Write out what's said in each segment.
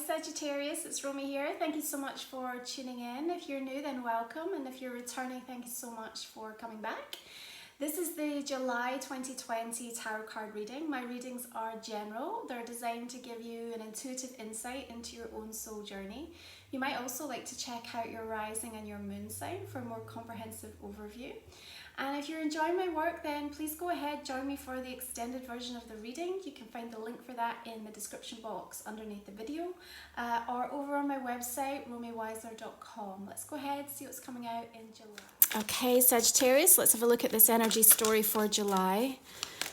Sagittarius, it's Romy here. Thank you so much for tuning in. If you're new, then welcome, and if you're returning, thank you so much for coming back. This is the July 2020 tarot card reading. My readings are general. They're designed to give you an intuitive insight into your own soul journey. You might also like to check out your rising and your moon sign for a more comprehensive overview. And if you're enjoying my work, then please go ahead, join me for the extended version of the reading. You can find the link for that in the description box underneath the video or over on my website, romywyser.com. Let's go ahead, see what's coming out in July. Okay, Sagittarius, let's have a look at this energy story for July.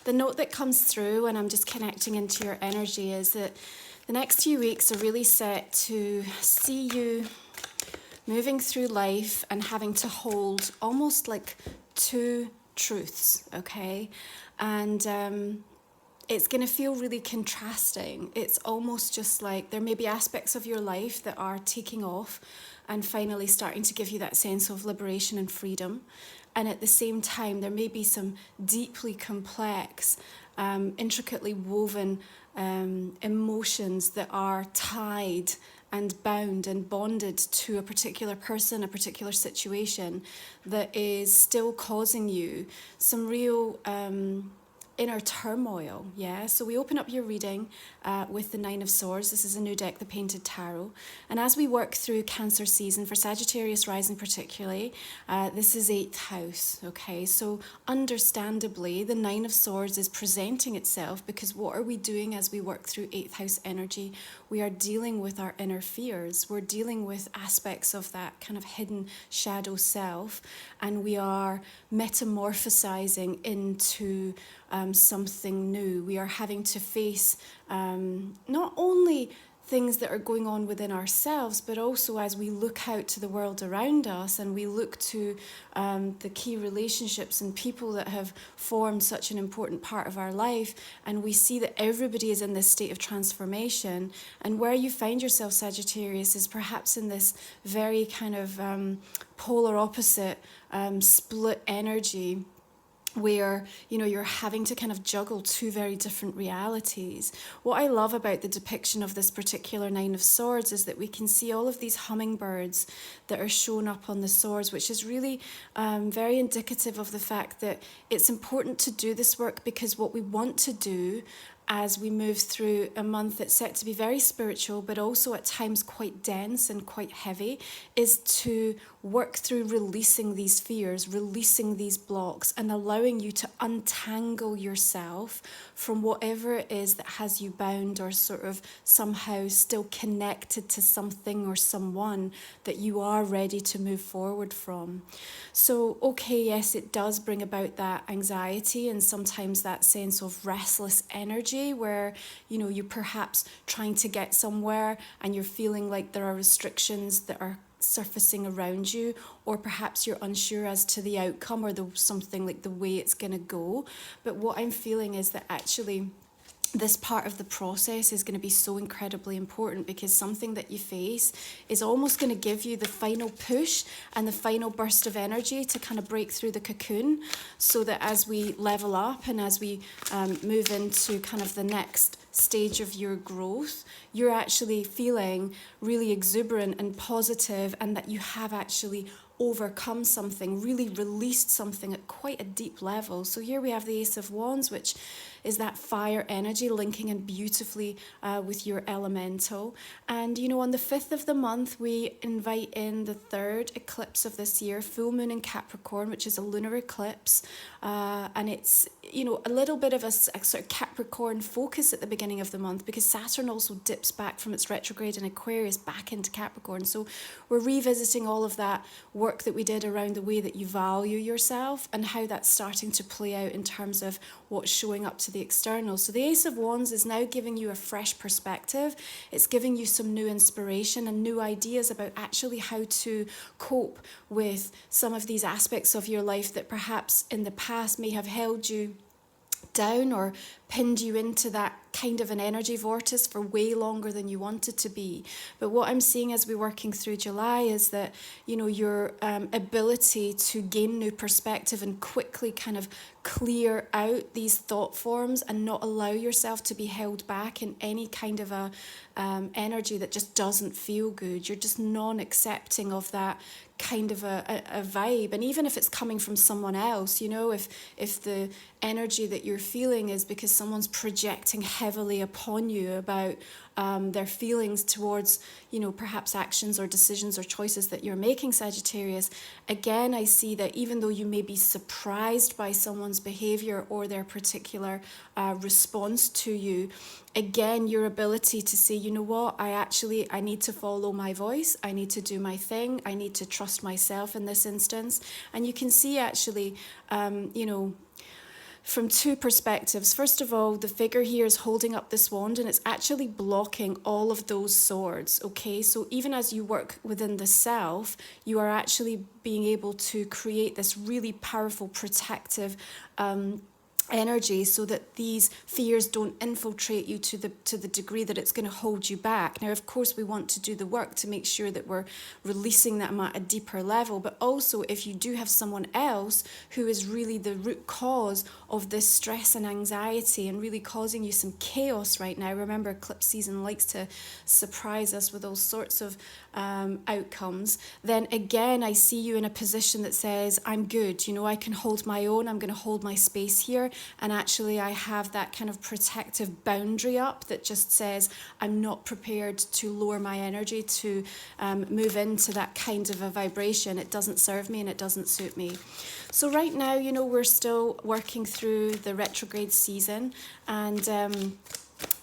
The note that comes through when I'm just connecting into your energy is that the next few weeks are really set to see you moving through life and having to hold almost like two truths, okay? And it's going to feel really contrasting. It's almost just like there may be aspects of your life that are taking off and finally starting to give you that sense of liberation and freedom. And at the same time, there may be some deeply complex, intricately woven emotions that are tied and bound and bonded to a particular person, a particular situation that is still causing you some real inner turmoil, yeah? So we open up your reading with the Nine of Swords. This is a new deck, the Painted Tarot. And as we work through Cancer season, for Sagittarius rising particularly, this is 8th house, okay? So understandably, the Nine of Swords is presenting itself because what are we doing as we work through 8th house energy? We are dealing with our inner fears. We're dealing with aspects of that kind of hidden shadow self, and we are metamorphosizing into something new. We are having to face not only things that are going on within ourselves, but also as we look out to the world around us and we look to the key relationships and people that have formed such an important part of our life, and we see that everybody is in this state of transformation. And where you find yourself, Sagittarius, is perhaps in this very kind of polar opposite split energy, where, you know, you're having to kind of juggle two very different realities. What I love about the depiction of this particular Nine of Swords is that we can see all of these hummingbirds that are shown up on the swords, which is really very indicative of the fact that it's important to do this work, because what we want to do as we move through a month that's set to be very spiritual, but also at times quite dense and quite heavy, is to work through releasing these fears, releasing these blocks, and allowing you to untangle yourself from whatever it is that has you bound or sort of somehow still connected to something or someone that you are ready to move forward from. So, okay, yes, it does bring about that anxiety and sometimes that sense of restless energy, where, you know, you're perhaps trying to get somewhere and you're feeling like there are restrictions that are surfacing around you, or perhaps you're unsure as to the outcome or something like the way it's going to go. But what I'm feeling is that actually this part of the process is going to be so incredibly important, because something that you face is almost going to give you the final push and the final burst of energy to kind of break through the cocoon, so that as we level up and as we move into kind of the next stage of your growth, you're actually feeling really exuberant and positive, and that you have actually overcome something, really released something at quite a deep level. So here we have the Ace of Wands, which is that fire energy linking in beautifully with your elemental. And, you know, on the 5th of the month, we invite in the 3rd eclipse of this year, full moon in Capricorn, which is a lunar eclipse. And it's, you know, a little bit of a sort of Capricorn focus at the beginning of the month, because Saturn also dips back from its retrograde in Aquarius back into Capricorn. So we're revisiting all of that work that we did around the way that you value yourself and how that's starting to play out in terms of what's showing up to the external. So the Ace of Wands is now giving you a fresh perspective. It's giving you some new inspiration and new ideas about actually how to cope with some of these aspects of your life that perhaps in the past may have held you down, or pinned you into that kind of an energy vortex for way longer than you wanted to be. But what I'm seeing as we're working through July is that, you know, your ability to gain new perspective and quickly kind of clear out these thought forms and not allow yourself to be held back in any kind of a energy that just doesn't feel good. You're just non-accepting of that kind of a vibe. And even if it's coming from someone else, you know, if the energy that you're feeling is because someone's projecting heavily upon you about their feelings towards, you know, perhaps actions or decisions or choices that you're making, Sagittarius, again, I see that even though you may be surprised by someone's behavior or their particular response to you, again, your ability to say, you know what, I need to follow my voice, I need to do my thing, I need to trust myself in this instance. And you can see actually, you know, from two perspectives. First of all, the figure here is holding up this wand and it's actually blocking all of those swords, okay? So even as you work within the self, you are actually being able to create this really powerful protective energy so that these fears don't infiltrate you to the degree that it's going to hold you back. Now, of course, we want to do the work to make sure that we're releasing them at a deeper level, but also if you do have someone else who is really the root cause of this stress and anxiety and really causing you some chaos right now. Remember, eclipse season likes to surprise us with all sorts of outcomes. Then again, I see you in a position that says, I'm good, you know, I can hold my own, I'm going to hold my space here. And actually I have that kind of protective boundary up that just says I'm not prepared to lower my energy to move into that kind of a vibration. It doesn't serve me and it doesn't suit me. So right now, you know, we're still working through the retrograde season, and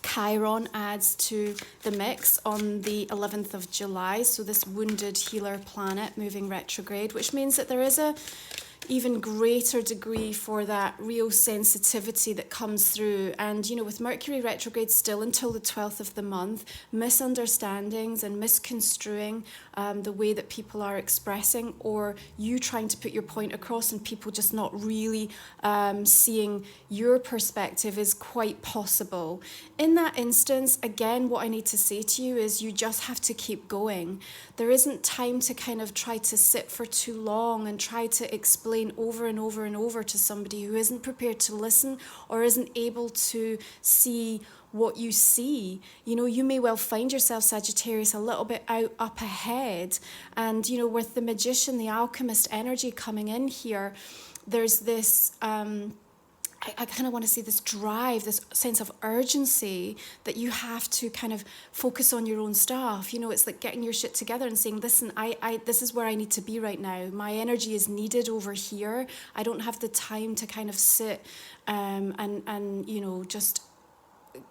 Chiron adds to the mix on the 11th of July. So this wounded healer planet moving retrograde, which means that there is a even greater degree for that real sensitivity that comes through. And, you know, with Mercury retrograde still until the 12th of the month, misunderstandings and misconstruing the way that people are expressing, or you trying to put your point across and people just not really seeing your perspective is quite possible. In that instance, again, what I need to say to you is you just have to keep going. There isn't time to kind of try to sit for too long and try to explain over and over and over to somebody who isn't prepared to listen or isn't able to see what you see. You know, you may well find yourself, Sagittarius, a little bit up ahead. And, you know, with the magician, the alchemist energy coming in here, there's this I kind of want to say this drive, this sense of urgency that you have to kind of focus on your own stuff. You know, it's like getting your shit together and saying, listen, this is where I need to be right now. My energy is needed over here. I don't have the time to kind of sit and you know, just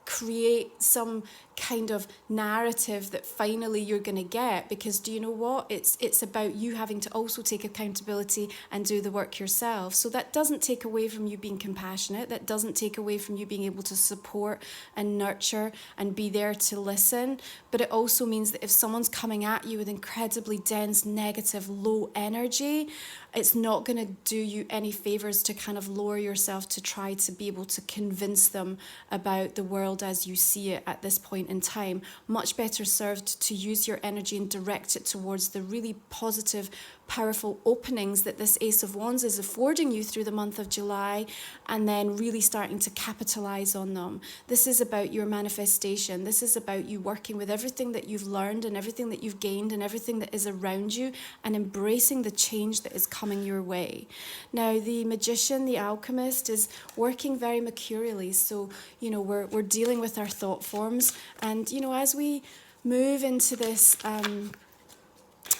create some kind of narrative that finally you're going to get, because do you know what, it's about you having to also take accountability and do the work yourself. So that doesn't take away from you being compassionate, that doesn't take away from you being able to support and nurture and be there to listen, but it also means that if someone's coming at you with incredibly dense, negative, low energy, it's not going to do you any favors to kind of lower yourself to try to be able to convince them about the world as you see it at this point in time. Much better served to use your energy and direct it towards the really positive, powerful openings that this Ace of Wands is affording you through the month of July, and then really starting to capitalize on them. This is about your manifestation. This is about you working with everything that you've learned and everything that you've gained and everything that is around you and embracing the change that is coming your way. Now, the magician, the alchemist, is working very mercurially. So, you know, we're dealing with our thought forms. And, you know, as we move into this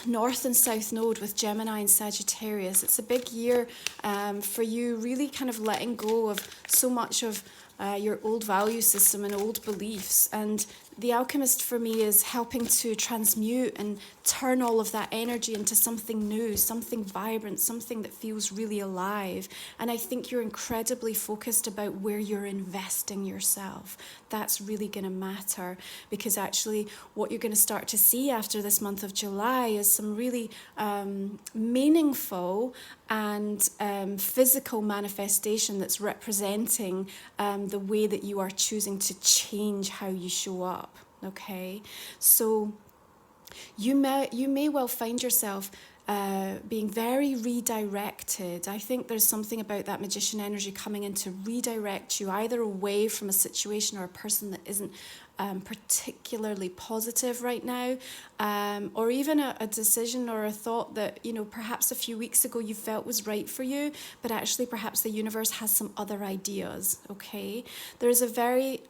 North and South Node with Gemini and Sagittarius, it's a big year for you really kind of letting go of so much of your old value system and old beliefs. And the alchemist for me is helping to transmute and turn all of that energy into something new, something vibrant, something that feels really alive. And I think you're incredibly focused about where you're investing yourself. That's really going to matter, because actually what you're going to start to see after this month of July is some really meaningful and physical manifestation that's representing the way that you are choosing to change how you show up. Okay, so you may well find yourself being very redirected. I think there's something about that magician energy coming in to redirect you either away from a situation or a person that isn't particularly positive right now, or even a decision or a thought that, you know, perhaps a few weeks ago you felt was right for you, but actually perhaps the universe has some other ideas. Okay, there's a very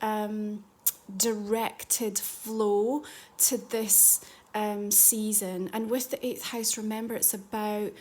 directed flow to this season, and with the 8th house, remember, it's about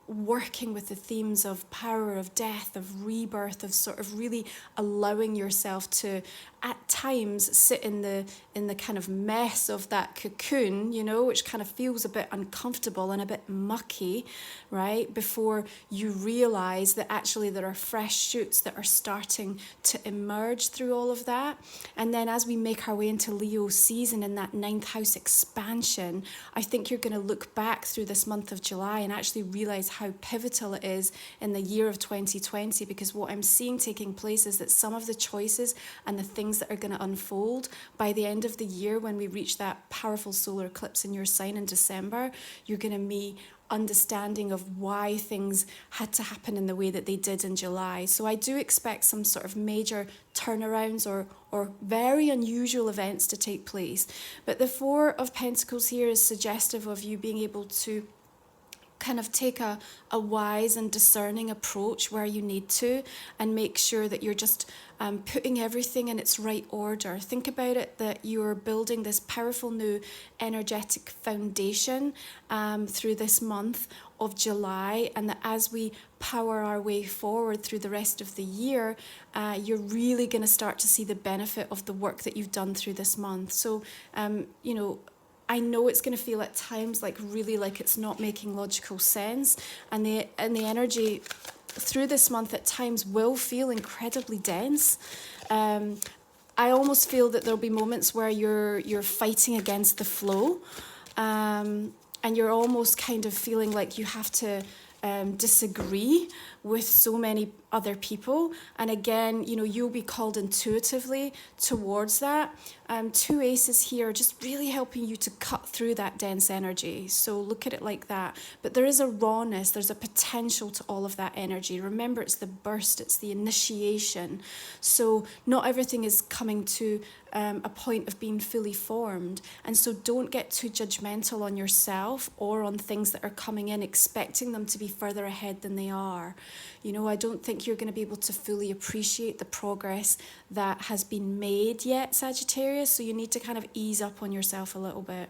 working with the themes of power, of death, of rebirth, of sort of really allowing yourself to at times sit in the kind of mess of that cocoon, you know, which kind of feels a bit uncomfortable and a bit mucky, right? Before you realize that actually there are fresh shoots that are starting to emerge through all of that. And then as we make our way into Leo season in that 9th house expansion, I think you're going to look back through this month of July and actually realize how pivotal it is in the year of 2020, because what I'm seeing taking place is that some of the choices and the things that are going to unfold by the end of the year, when we reach that powerful solar eclipse in your sign in December, you're going to be understanding of why things had to happen in the way that they did in July. So I do expect some sort of major turnarounds or very unusual events to take place. But the 4 of Pentacles here is suggestive of you being able to kind of take a wise and discerning approach where you need to, and make sure that you're just putting everything in its right order. Think about it that you're building this powerful new energetic foundation through this month of July, and that as we power our way forward through the rest of the year, you're really going to start to see the benefit of the work that you've done through this month. So, you know, I know it's going to feel at times like really like it's not making logical sense, and the energy through this month at times will feel incredibly dense. I almost feel that there'll be moments where you're fighting against the flow, and you're almost kind of feeling like you have to disagree with so many other people. And again, you know, you'll be called intuitively towards that. 2 aces here, just really helping you to cut through that dense energy. So look at it like that. But there is a rawness, there's a potential to all of that energy. Remember, it's the burst, it's the initiation. So not everything is coming to a point of being fully formed. And so don't get too judgmental on yourself or on things that are coming in, expecting them to be further ahead than they are. You know, I don't think you're going to be able to fully appreciate the progress that has been made yet, Sagittarius. So you need to kind of ease up on yourself a little bit.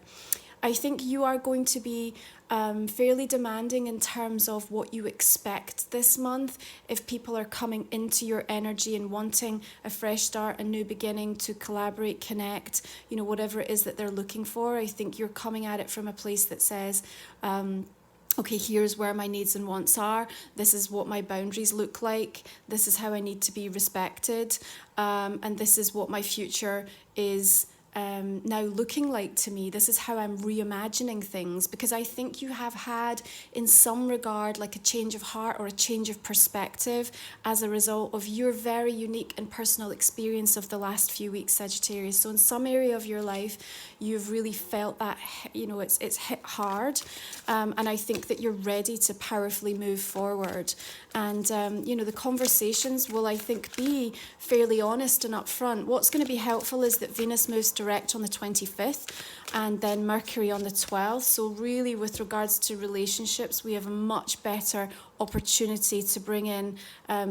I think you are going to be fairly demanding in terms of what you expect this month. If people are coming into your energy and wanting a fresh start, a new beginning, to collaborate, connect, you know, whatever it is that they're looking for, I think you're coming at it from a place that says, okay, here's where my needs and wants are. This is what my boundaries look like. This is how I need to be respected. And this is what my future is now looking like to me. This is how I'm reimagining things, because I think you have had in some regard like a change of heart or a change of perspective as a result of your very unique and personal experience of the last few weeks, Sagittarius. So in some area of your life you've really felt that, you know, it's hit hard, and I think that you're ready to powerfully move forward. And you know, the conversations will, I think, be fairly honest and upfront. What's going to be helpful is that Venus moves direct on the 25th and then Mercury on the 12th. So really, with regards to relationships, we have a much better opportunity to bring in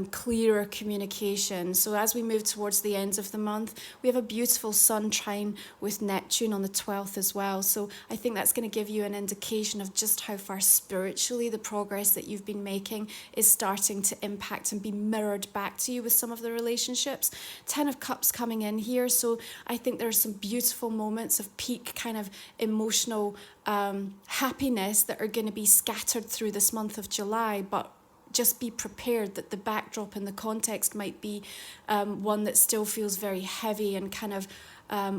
clearer communication. So as we move towards the end of the month, we have a beautiful Sun trine with Neptune on the 12th as well. So I think that's going to give you an indication of just how far spiritually the progress that you've been making is starting to impact and be mirrored back to you with some of the relationships. 10 of Cups coming in here. So I think there are some beautiful moments of peak kind of emotional happiness that are going to be scattered through this month of July, but just be prepared that the backdrop and the context might be one that still feels very heavy and kind of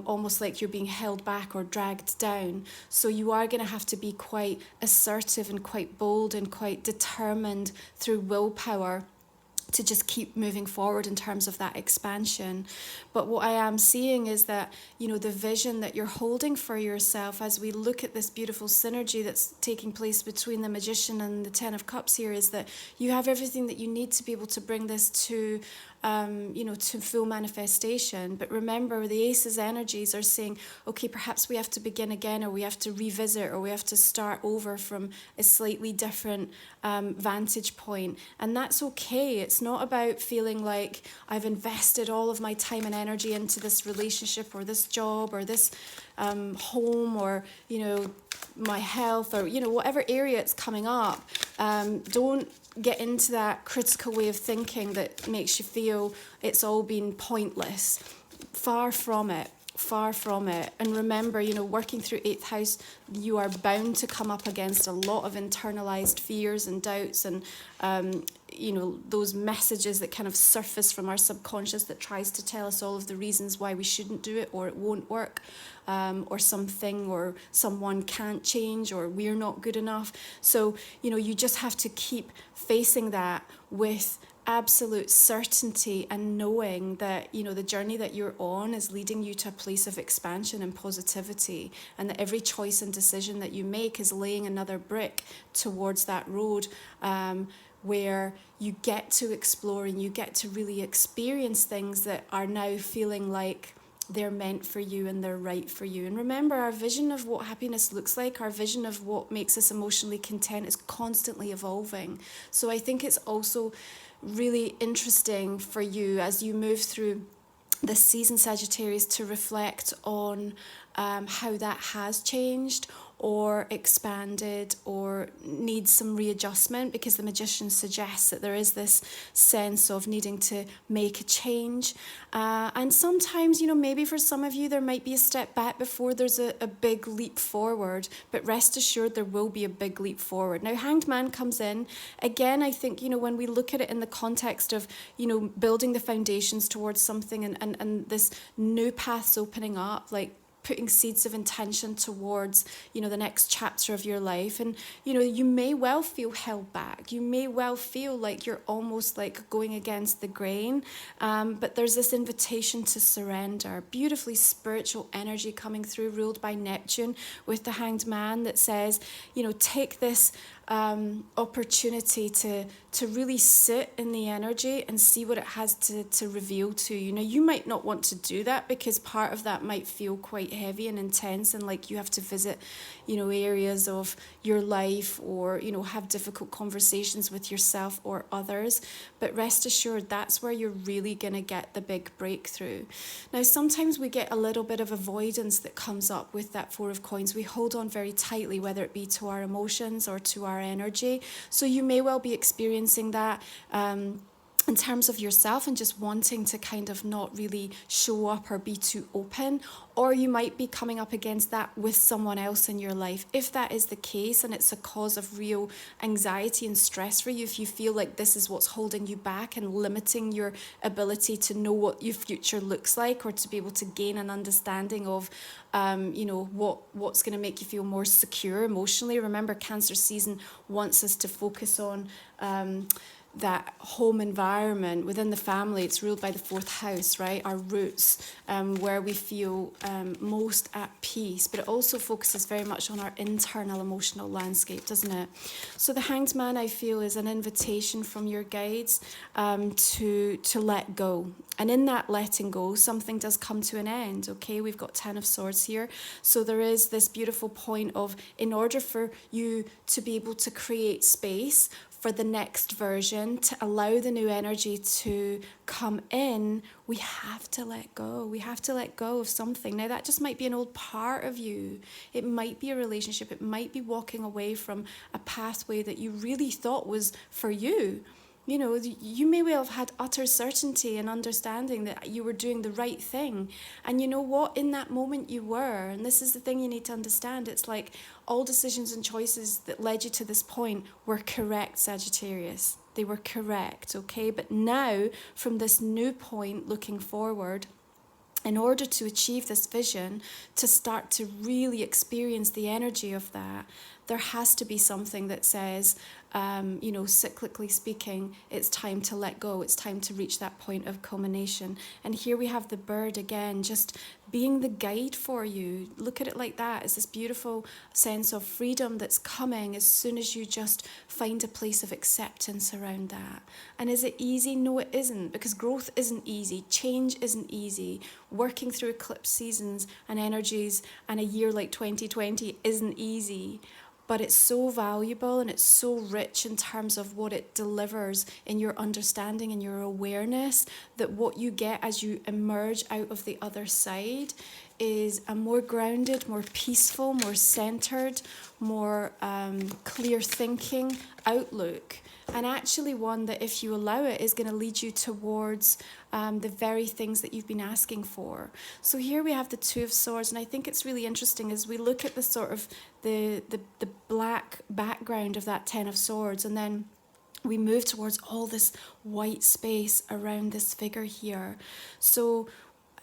almost like you're being held back or dragged down. So you are going to have to be quite assertive and quite bold and quite determined through willpower to just keep moving forward in terms of that expansion. But what I am seeing is that, you know, the vision that you're holding for yourself as we look at this beautiful synergy that's taking place between the Magician and the Ten of Cups here, is that you have everything that you need to be able to bring this to to full manifestation. But remember, the Ace's energies are saying, okay, perhaps we have to begin again, or we have to revisit, or we have to start over from a slightly different vantage point. And that's okay. It's not about feeling like I've invested all of my time and energy into this relationship or this job or this home, or, you know, my health, or, you know, whatever area it's coming up. Don't get into that critical way of thinking that makes you feel it's all been pointless. Far from it. Far from it. And remember, you know, working through 8th house, you are bound to come up against a lot of internalized fears and doubts, and you know, those messages that kind of surface from our subconscious that tries to tell us all of the reasons why we shouldn't do it, or it won't work, or something or someone can't change, or we're not good enough. So, you know, you just have to keep facing that with absolute certainty, and knowing that, you know, the journey that you're on is leading you to a place of expansion and positivity, and that every choice and decision that you make is laying another brick towards that road, where you get to explore and you get to really experience things that are now feeling like they're meant for you and they're right for you. And remember, our vision of what happiness looks like, our vision of what makes us emotionally content, is constantly evolving. So I think it's also really interesting for you as you move through this season, Sagittarius, to reflect on how that has changed or expanded or needs some readjustment, because the Magician suggests that there is this sense of needing to make a change. And sometimes, you know, maybe for some of you there might be a step back before there's a big leap forward, but rest assured there will be a big leap forward. Now, Hanged Man comes in. Again, I think, you know, when we look at it in the context of, you know, building the foundations towards something, and this new paths opening up, like putting seeds of intention towards, you know, the next chapter of your life. And, you know, you may well feel held back. You may well feel like you're almost like going against the grain. But there's this invitation to surrender. Beautifully spiritual energy coming through, ruled by Neptune, with the Hanged Man, that says, you know, take this opportunity to really sit in the energy and see what it has to reveal to you. Now, you might not want to do that, because part of that might feel quite heavy and intense, and like you have to visit, you know, areas of your life, or, you know, have difficult conversations with yourself or others. But rest assured, that's where you're really going to get the big breakthrough. Now, sometimes we get a little bit of avoidance that comes up with that Four of Coins. We hold on very tightly, whether it be to our emotions or to our energy. So you may well be experiencing that in terms of yourself, and just wanting to kind of not really show up or be too open. Or you might be coming up against that with someone else in your life. If that is the case, and it's a cause of real anxiety and stress for you, if you feel like this is what's holding you back and limiting your ability to know what your future looks like, or to be able to gain an understanding of you know, what's going to make you feel more secure emotionally. Remember, Cancer season wants us to focus on that home environment within the family. It's ruled by the 4th house, right? Our roots, where we feel most at peace. But it also focuses very much on our internal emotional landscape, doesn't it? So the Hanged Man, I feel, is an invitation from your guides to let go. And in that letting go, something does come to an end, okay? We've got 10 of Swords here. So there is this beautiful point of, in order for you to be able to create space for the next version, to allow the new energy to come in, we have to let go. We have to let go of something. Now, that just might be an old part of you. It might be a relationship. It might be walking away from a pathway that you really thought was for you. You know, you may well have had utter certainty and understanding that you were doing the right thing. And you know what? In that moment you were. And this is the thing you need to understand. It's like all decisions and choices that led you to this point were correct, Sagittarius. They were correct, okay? But now, from this new point looking forward, in order to achieve this vision, to start to really experience the energy of that, there has to be something that says, cyclically speaking, it's time to let go. It's time to reach that point of culmination. And here we have the bird again, just being the guide for you. Look at it like that. It's this beautiful sense of freedom that's coming as soon as you just find a place of acceptance around that. And is it easy? No, it isn't, because growth isn't easy. Change isn't easy. Working through eclipse seasons and energies and a year like 2020 isn't easy. But it's so valuable and it's so rich in terms of what it delivers in your understanding and your awareness, that what you get as you emerge out of the other side is a more grounded, more peaceful, more centered, more clear thinking outlook. And actually one that, if you allow it, is going to lead you towards the very things that you've been asking for. So here we have the Two of Swords, and I think it's really interesting as we look at the sort of the black background of that Ten of Swords, and then we move towards all this white space around this figure here. So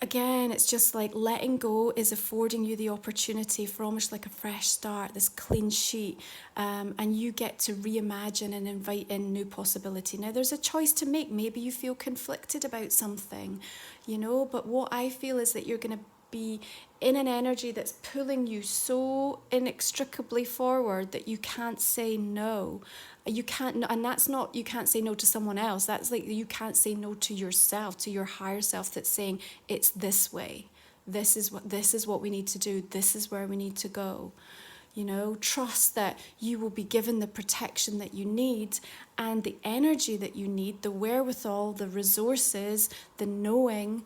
again, it's just like letting go is affording you the opportunity for almost like a fresh start, this clean sheet, and you get to reimagine and invite in new possibility. Now, there's a choice to make. Maybe you feel conflicted about something, but what I feel is that you're going to be in an energy that's pulling you so inextricably forward that you can't say no. You can't, and that's not, you can't say no to someone else. That's like you can't say no to yourself, to your higher self that's saying it's this way. This is what we need to do. This is where we need to go. Trust that you will be given the protection that you need and the energy that you need, the wherewithal, the resources, the knowing,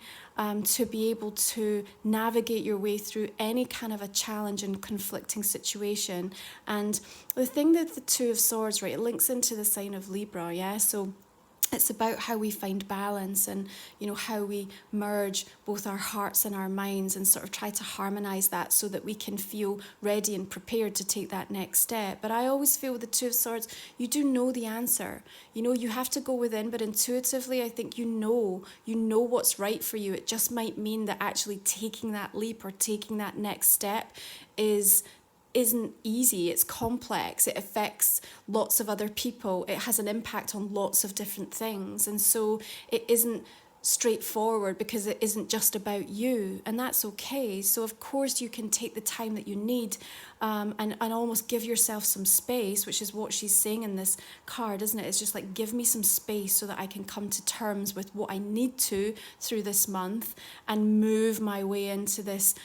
to be able to navigate your way through any kind of a challenge and conflicting situation. And the thing that the Two of Swords, right, it links into the sign of Libra, yeah? So it's about how we find balance and, how we merge both our hearts and our minds and sort of try to harmonize that so that we can feel ready and prepared to take that next step. But I always feel with the Two of Swords, you do know the answer. You have to go within, but intuitively, I think you know what's right for you. It just might mean that actually taking that leap or taking that next step isn't easy. It's complex. It affects lots of other people. It has an impact on lots of different things. And so it isn't straightforward because it isn't just about you, and that's okay. So of course you can take the time that you need, and almost give yourself some space, which is what she's saying in this card, isn't it? It's just like, give me some space so that I can come to terms with what I need to through this month and move my way into this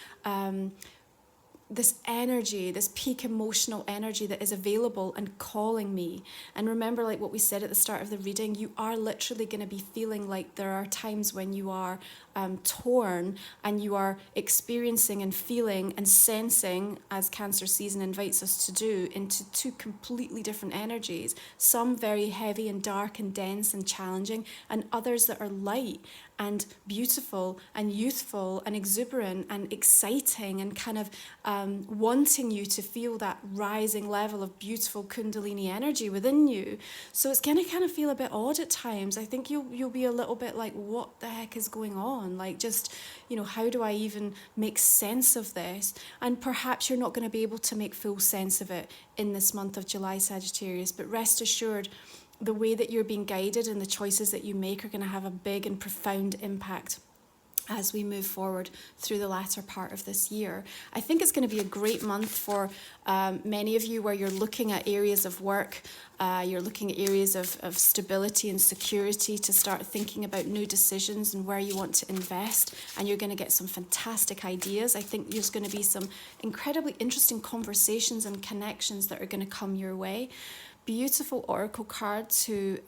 this energy, this peak emotional energy that is available and calling me. And remember, like what we said at the start of the reading, you are literally going to be feeling like there are times when you are torn and you are experiencing and feeling and sensing, as Cancer season invites us to do, into two completely different energies. Some very heavy and dark and dense and challenging, and others that are light and beautiful and youthful and exuberant and exciting and kind of wanting you to feel that rising level of beautiful Kundalini energy within you. So it's going to kind of feel a bit odd at times. I think you'll be a little bit like, what the heck is going on? Like, just, how do I even make sense of this? And perhaps you're not going to be able to make full sense of it in this month of July, Sagittarius, but rest assured, the way that you're being guided and the choices that you make are going to have a big and profound impact as we move forward through the latter part of this year. I think it's going to be a great month for many of you where you're looking at areas of work, you're looking at areas of stability and security to start thinking about new decisions and where you want to invest, and you're going to get some fantastic ideas. I think there's going to be some incredibly interesting conversations and connections that are going to come your way. Beautiful oracle card to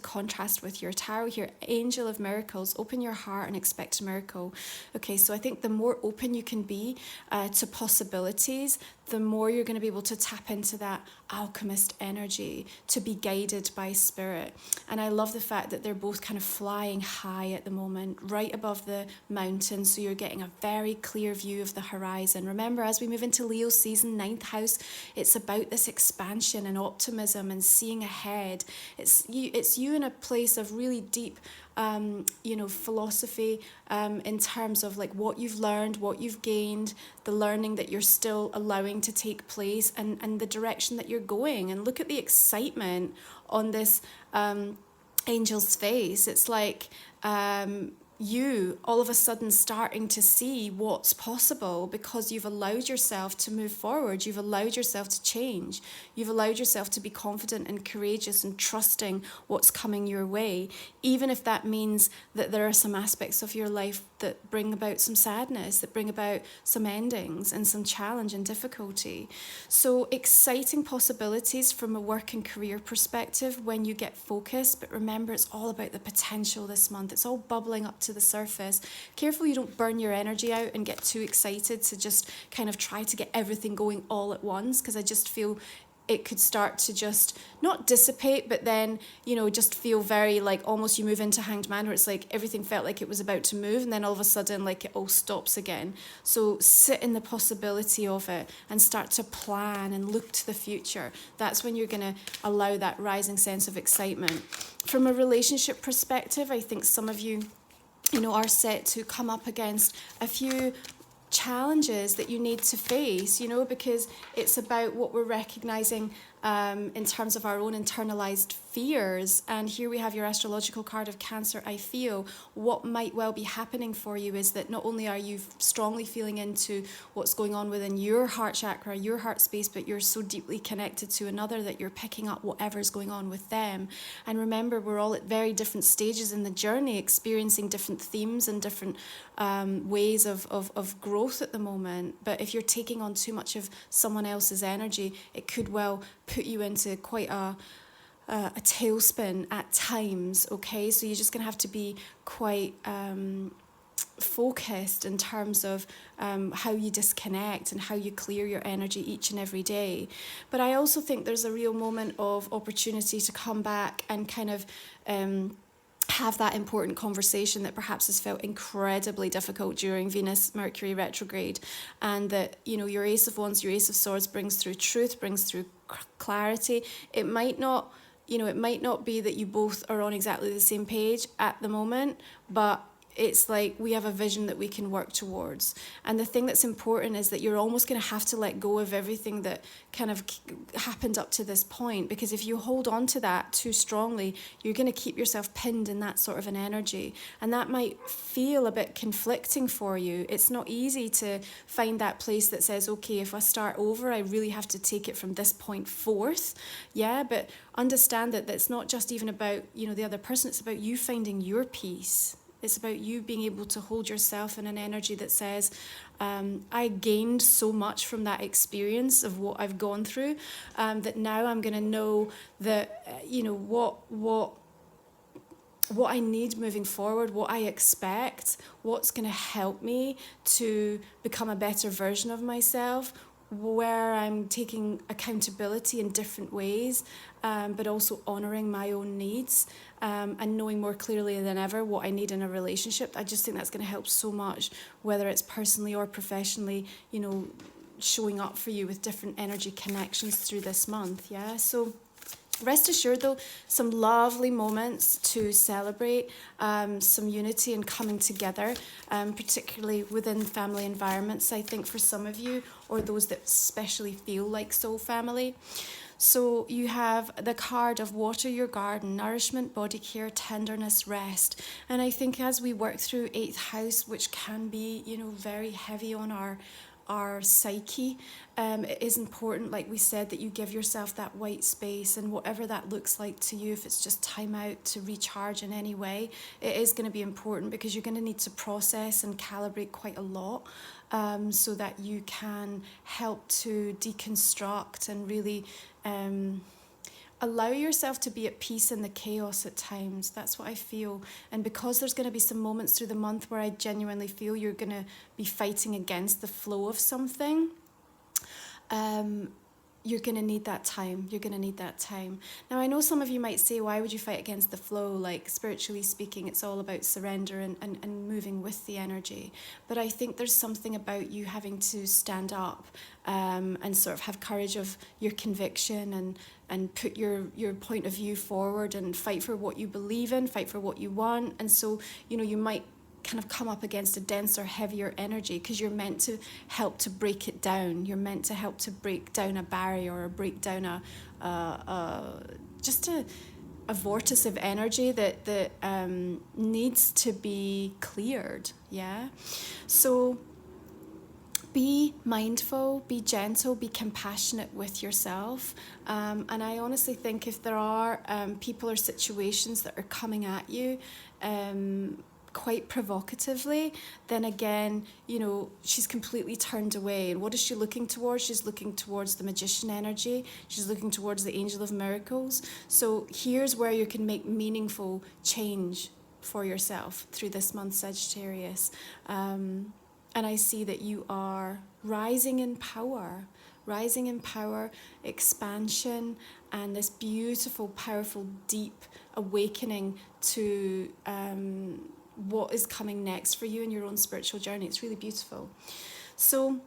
contrast with your tarot here, Angel of Miracles. Open your heart and expect a miracle. Okay, so I think the more open you can be to possibilities, the more you're going to be able to tap into that alchemist energy, to be guided by spirit. And I love the fact that they're both kind of flying high at the moment, right above the mountain, so you're getting a very clear view of the horizon. Remember, as we move into Leo season, 9th house, it's about this expansion and optimism and seeing ahead. It's you in a place of really deep philosophy in terms of like what you've learned, what you've gained, the learning that you're still allowing to take place, and the direction that you're going. And look at the excitement on this angel's face. It's like you all of a sudden starting to see what's possible because you've allowed yourself to move forward. You've allowed yourself to change. You've allowed yourself to be confident and courageous and trusting what's coming your way, even if that means that there are some aspects of your life that bring about some sadness, that bring about some endings and some challenge and difficulty. So exciting possibilities from a work and career perspective when you get focused. But remember, it's all about the potential this month. It's all bubbling up to the surface. Careful you don't burn your energy out and get too excited to just kind of try to get everything going all at once, because I just feel it could start to just not dissipate, but then, just feel very like almost you move into Hanged Man, where it's like everything felt like it was about to move and then all of a sudden like it all stops again. So sit in the possibility of it and start to plan and look to the future. That's when you're going to allow that rising sense of excitement. From a relationship perspective, I think some of you are set to come up against a few challenges that you need to face, because it's about what we're recognizing in terms of our own internalized fears. And here we have your astrological card of Cancer. I feel what might well be happening for you is that not only are you strongly feeling into what's going on within your heart chakra, your heart space, but you're so deeply connected to another that you're picking up whatever's going on with them. And remember, we're all at very different stages in the journey, experiencing different themes and different ways of growth at the moment. But if you're taking on too much of someone else's energy, it could well put you into quite a tailspin at times, okay? So you're just going to have to be quite focused in terms of how you disconnect and how you clear your energy each and every day. But I also think there's a real moment of opportunity to come back and kind of have that important conversation that perhaps has felt incredibly difficult during Venus-Mercury retrograde, and that, your Ace of Wands, your Ace of Swords brings through truth, brings through clarity. It might not be that you both are on exactly the same page at the moment, but it's like we have a vision that we can work towards. And the thing that's important is that you're almost going to have to let go of everything that kind of happened up to this point, because if you hold on to that too strongly, you're going to keep yourself pinned in that sort of an energy. And that might feel a bit conflicting for you. It's not easy to find that place that says, okay, if I start over, I really have to take it from this point forth. Yeah, but understand that that's not just even about, the other person. It's about you finding your peace. It's about you being able to hold yourself in an energy that says, I gained so much from that experience of what I've gone through, that now I'm going to know that, what I need moving forward, what I expect, what's going to help me to become a better version of myself, where I'm taking accountability in different ways, but also honouring my own needs, and knowing more clearly than ever what I need in a relationship. I just think that's going to help so much, whether it's personally or professionally, showing up for you with different energy connections through this month. Yeah, so rest assured though, some lovely moments to celebrate, some unity and coming together, particularly within family environments, I think, for some of you, or those that especially feel like soul family. So you have the card of water your garden, nourishment, body care, tenderness, rest. And I think as we work through 8th house, which can be, very heavy on our psyche, it is important, like we said, that you give yourself that white space, and whatever that looks like to you, if it's just time out to recharge in any way, it is going to be important, because you're going to need to process and calibrate quite a lot, so that you can help to deconstruct and really allow yourself to be at peace in the chaos at times. That's what I feel. And because there's going to be some moments through the month where I genuinely feel you're going to be fighting against the flow of something, you're going to need that time. You're going to need that time. Now, I know some of you might say, why would you fight against the flow? Like, spiritually speaking, it's all about surrender and moving with the energy. But I think there's something about you having to stand up and sort of have courage of your conviction and put your point of view forward and fight for what you believe in, fight for what you want. And so, you know, you might kind of come up against a denser, heavier energy because you're meant to help to break it down. You're meant to help to break down a barrier or break down just a vortice of energy that needs to be cleared. Yeah. So be mindful, be gentle, be compassionate with yourself. And I honestly think if there are people or situations that are coming at you, quite provocatively, then again, you know, she's completely turned away. And what is she looking towards? She's looking towards the magician energy. She's looking towards the angel of miracles. So here's where you can make meaningful change for yourself through this month, Sagittarius. And I see that you are rising in power, expansion, and this beautiful, powerful, deep awakening to what is coming next for you in your own spiritual journey. It's really beautiful. So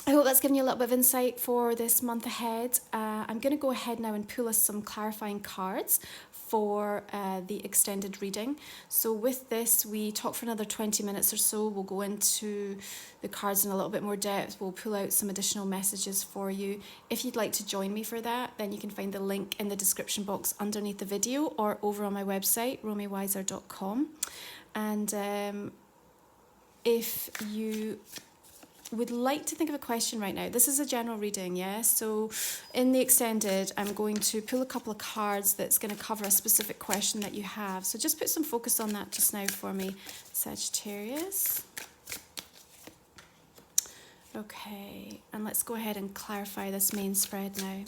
I hope that's given you a little bit of insight for this month ahead. I'm going to go ahead now and pull us some clarifying cards for the extended reading. So with this, we talk for another 20 minutes or so. We'll go into the cards in a little bit more depth. We'll pull out some additional messages for you. If you'd like to join me for that, then you can find the link in the description box underneath the video or over on my website, romywyser.com. And if you would like to think of a question right now, this is a general reading, yeah? So in the extended, I'm going to pull a couple of cards that's going to cover a specific question that you have. So just put some focus on that just now for me, Sagittarius. Okay, and let's go ahead and clarify this main spread now.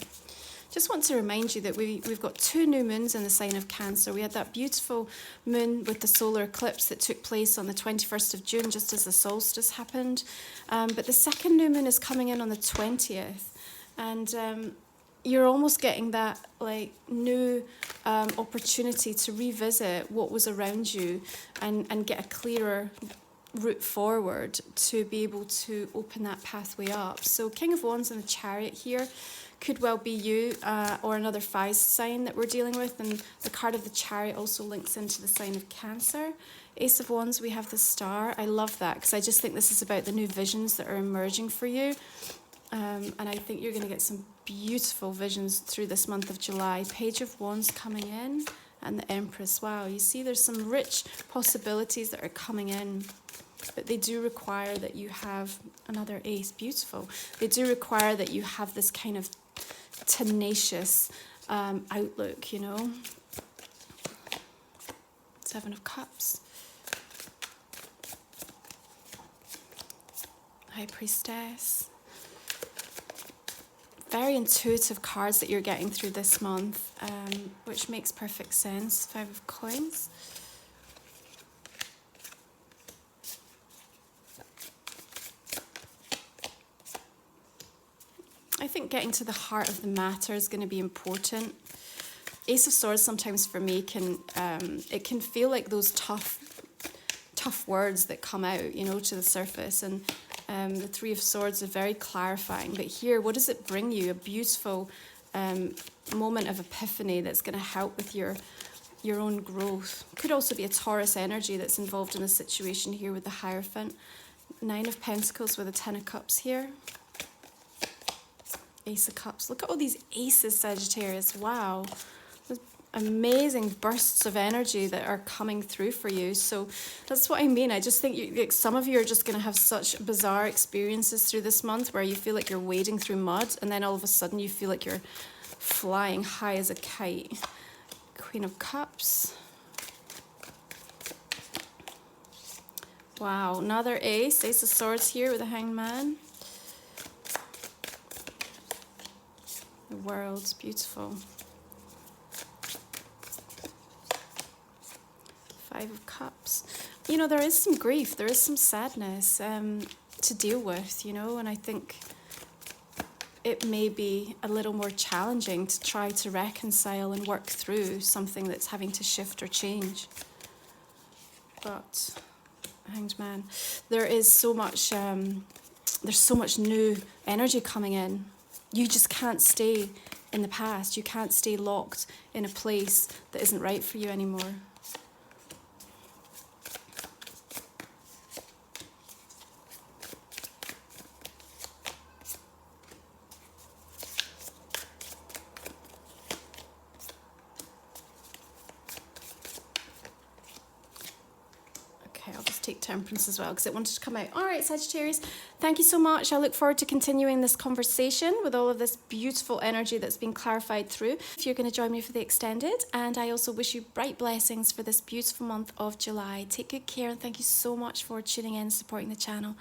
Just want to remind you that we've got 2 new moons in the sign of Cancer. We had that beautiful moon with the solar eclipse that took place on the 21st of June, just as the solstice happened. But the second new moon is coming in on the 20th. And you're almost getting that like new opportunity to revisit what was around you and get a clearer route forward to be able to open that pathway up. So King of Wands and the Chariot here could well be you or another fire sign that we're dealing with, and the card of the Chariot also links into the sign of Cancer. Ace of Wands, we have the Star. I love that because I just think this is about the new visions that are emerging for you, and I think you're going to get some beautiful visions through this month of July. Page of Wands coming in, and the Empress. Wow, you see there's some rich possibilities that are coming in. But they do require that you have another ace. Beautiful. They do require that you have this kind of tenacious outlook, you know. 7 of Cups. High Priestess. Very intuitive cards that you're getting through this month, which makes perfect sense. 5 of Coins. I think getting to the heart of the matter is going to be important. Ace of Swords sometimes for me can feel like those tough words that come out, you know, to the surface. And the 3 of Swords are very clarifying. But here, what does it bring you? A beautiful moment of epiphany that's going to help with your own growth. Could also be a Taurus energy that's involved in the situation here with the Hierophant. 9 of Pentacles with a 10 of Cups here. Ace of Cups. Look at all these aces, Sagittarius. Wow. There's amazing bursts of energy that are coming through for you. So that's what I mean. I just think like some of you are just going to have such bizarre experiences through this month where you feel like you're wading through mud and then all of a sudden you feel like you're flying high as a kite. Queen of Cups. Wow. Another ace. Ace of Swords here with a Hanged Man. The World's beautiful. 5 of Cups. You know, there is some grief, there is some sadness to deal with, you know, and I think it may be a little more challenging to try to reconcile and work through something that's having to shift or change. But, Hanged Man, there is so much, there's so much new energy coming in. You just can't stay in the past. You can't stay locked in a place that isn't right for you anymore. Okay, I'll just take Temperance as well because it wanted to come out. All right, Sagittarius, thank you so much. I look forward to continuing this conversation with all of this beautiful energy that's been clarified through. If you're going to join me for the extended, and I also wish you bright blessings for this beautiful month of July. Take good care, and thank you so much for tuning in and supporting the channel.